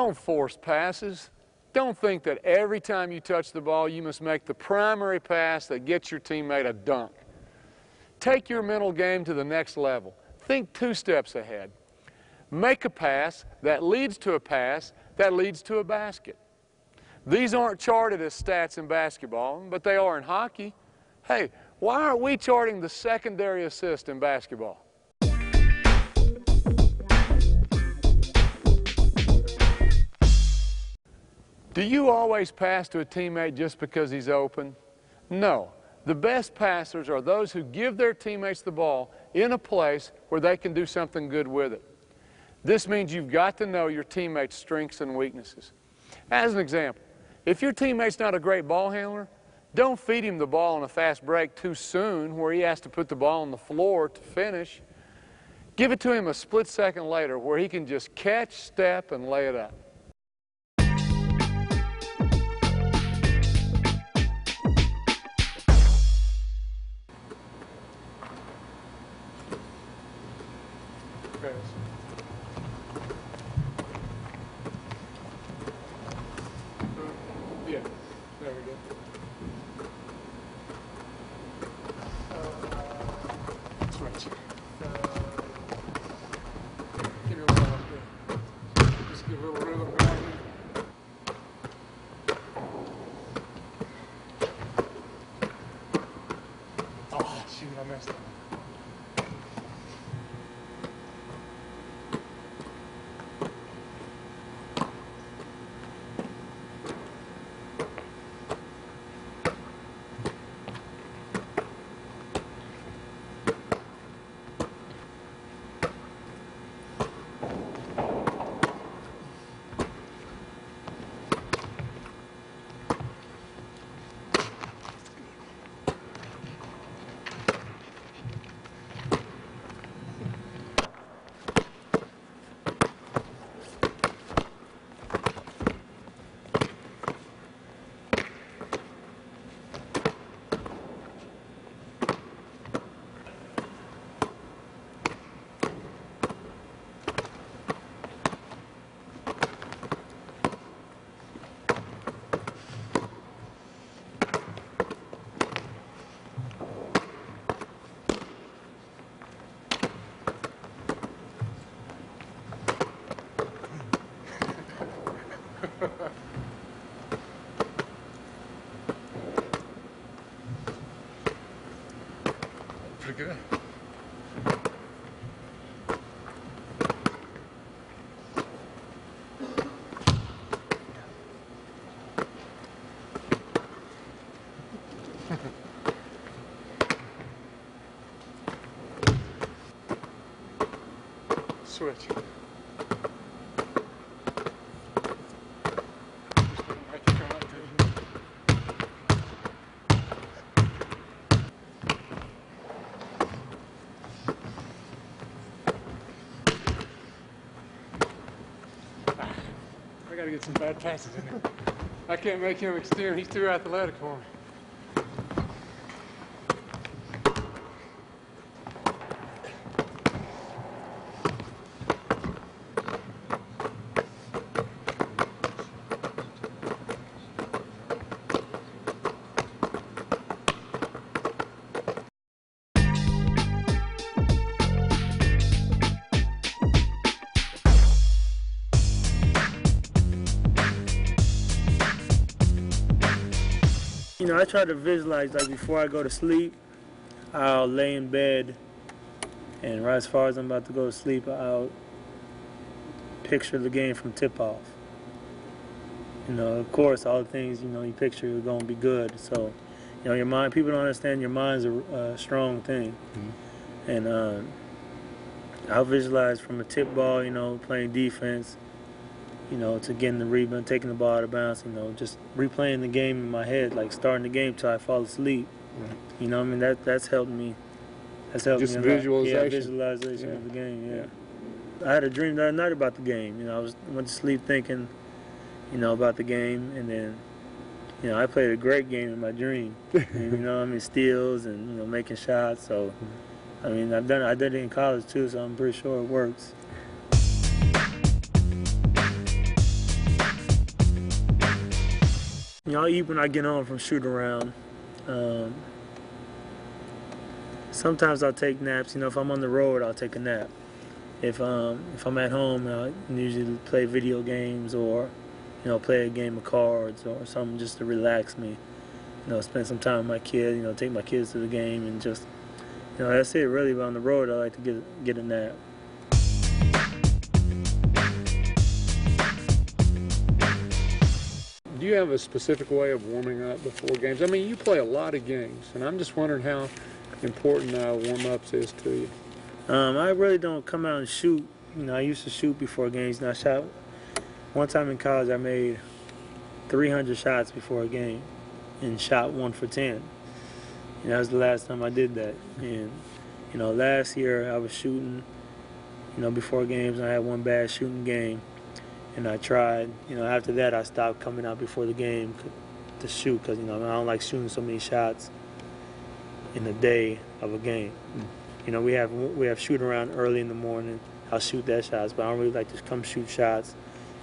Don't force passes. Don't think that every time you touch the ball, you must make the primary pass that gets your teammate a dunk. Take your mental game to the next level. Think 2 steps ahead. Make a pass that leads to a pass that leads to a basket. These aren't charted as stats in basketball, but they are in hockey. Hey, why aren't we charting the secondary assist in basketball? Do you always pass to a teammate just because he's open? No. The best passers are those who give their teammates the ball in a place where they can do something good with it. This means you've got to know your teammate's strengths and weaknesses. As an example, if your teammate's not a great ball handler, don't feed him the ball on a fast break too soon where he has to put the ball on the floor to finish. Give it to him a split second later where he can just catch, step, and lay it up. Yeah, there we go. Switch. Give me a little bit. Just give a little rhythm back. Oh, shoot, I messed up. Pretty good. Switch. I gotta get some bad passes in there. I can't make him extend. He's too athletic for me. You know, I try to visualize, like before I go to sleep, I'll lay in bed, and right as far as I'm about to go to sleep, I'll picture the game from tip-off. You know, of course, all the things, you know, you picture are going to be good. So, you know, your mind, people don't understand your mind's a strong thing. Mm-hmm. And I'll visualize from a tip ball, you know, playing defense, you know, to getting the rebound, taking the ball out of bounds, you know, just replaying the game in my head, like starting the game till I fall asleep. Right. You know what I mean? That's helped me. That's helped just me. Visualization. Yeah, visualization of the game, yeah. I had a dream the other night about the game. You know, went to sleep thinking, you know, about the game, and then, you know, I played a great game in my dream. And, you know, I mean, steals and, you know, making shots. So, I mean, I did it in college too, so I'm pretty sure it works. I'll eat when I get home from shoot around. Sometimes I'll take naps. If I'm on the road, I'll take a nap. If I'm at home, I usually play video games or play a game of cards or something just to relax me. Spend some time with my kid. Take my kids to the game and just that's it really. But on the road, I like to get a nap. Do you have a specific way of warming up before games? I mean, you play a lot of games, and I'm just wondering how important warm-ups is to you. I really don't come out and shoot. I used to shoot before games, and I shot. One time in college, I made 300 shots before a game and shot 1 for 10. That was the last time I did that. And, last year I was shooting, before games, and I had one bad shooting game. And I tried, after that I stopped coming out before the game to shoot because, I don't like shooting so many shots in the day of a game. We have shoot around early in the morning. I'll shoot that shots, but I don't really like to come shoot shots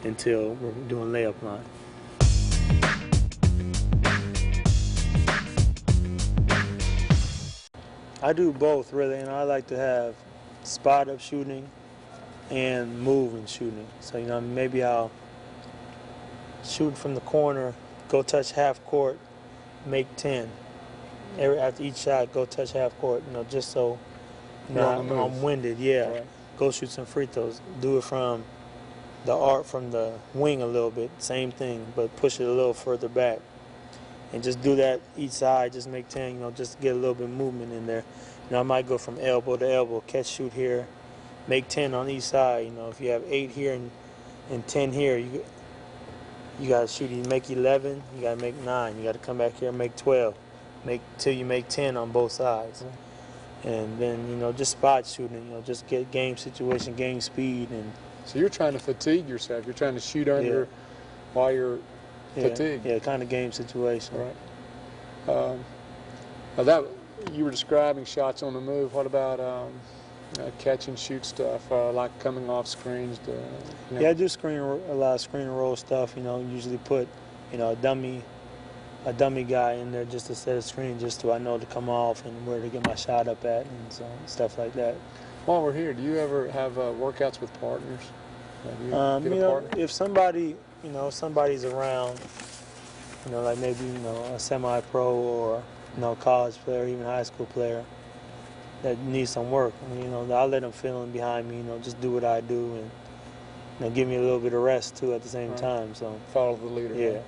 until we're doing layup line. I do both really, and I like to have spot up shooting and move and shooting. So maybe I'll shoot from the corner, go touch half court, make 10. After each shot, go touch half court. Just so I'm winded. Yeah, right. Go shoot some free throws. Do it from the wing a little bit. Same thing, but push it a little further back. And just do that each side. Just make 10. Just get a little bit of movement in there. I might go from elbow to elbow, catch, shoot here. Make 10 on each side. If you have 8 here and 10 here, you got to shoot. You make 11, you got to make 9. You got to come back here and make 12. Till you make 10 on both sides. And then, just spot shooting, just get game situation, game speed. And so you're trying to fatigue yourself. You're trying to shoot under while you're fatigued. Yeah, kind of game situation. Right. That you were describing shots on the move. What about catch and shoot stuff, like coming off screens? Yeah, I do a lot of screen and roll stuff. Usually put a dummy guy in there just to set a screen, just so I know to come off and where to get my shot up at and so stuff like that. While we're here, do you ever have workouts with partners? If somebody, somebody's around, like maybe a semi-pro or college player, even high school player that needs some work, I'll let them fill in behind me, just do what I do and give me a little bit of rest too at the same time. So follow the leader. Yeah. Right?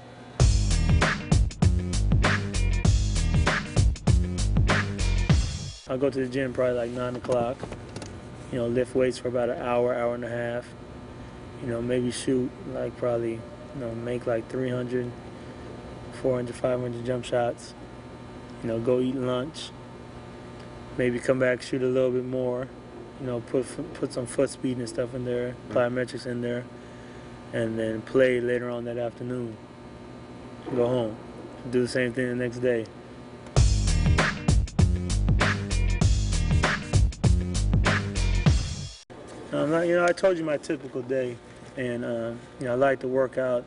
I'll go to the gym probably like 9 o'clock, lift weights for about an hour, hour and a half, maybe shoot like probably, make like 300, 400, 500 jump shots, go eat lunch, maybe come back, shoot a little bit more, put some foot speed and stuff in there, plyometrics in there, and then play later on that afternoon, go home, do the same thing the next day. I told you my typical day, and I like to work out,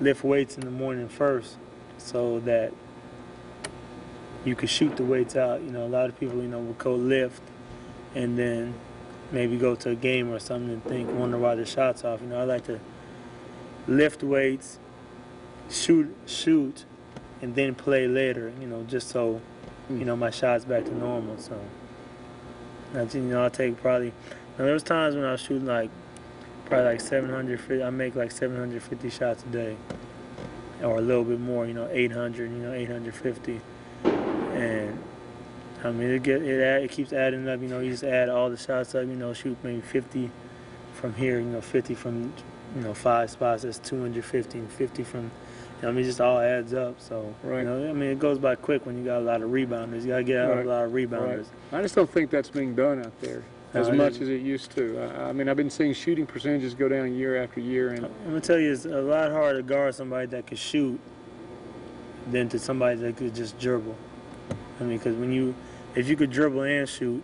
lift weights in the morning first, so that you could shoot the weights out. A lot of people, will go lift, and then maybe go to a game or something and wonder why the shot's off. I like to lift weights, shoot, and then play later. Just so my shot's back to normal. So I'll take probably. Now, there was times when I was shooting probably like 750. I make like 750 shots a day, or a little bit more. 800. 850. And I mean, it keeps adding up. You just add all the shots up. Shoot maybe 50 from here. 50 from 5 spots. That's 250, and 50 from. It just all adds up. So right. It goes by quick when you got a lot of rebounders. You gotta get out a lot of rebounders. Right. I just don't think that's being done out there as much as it used to. I've been seeing shooting percentages go down year after year. And I'm gonna tell you, it's a lot harder to guard somebody that could shoot than to somebody that could just dribble. Because if you could dribble and shoot,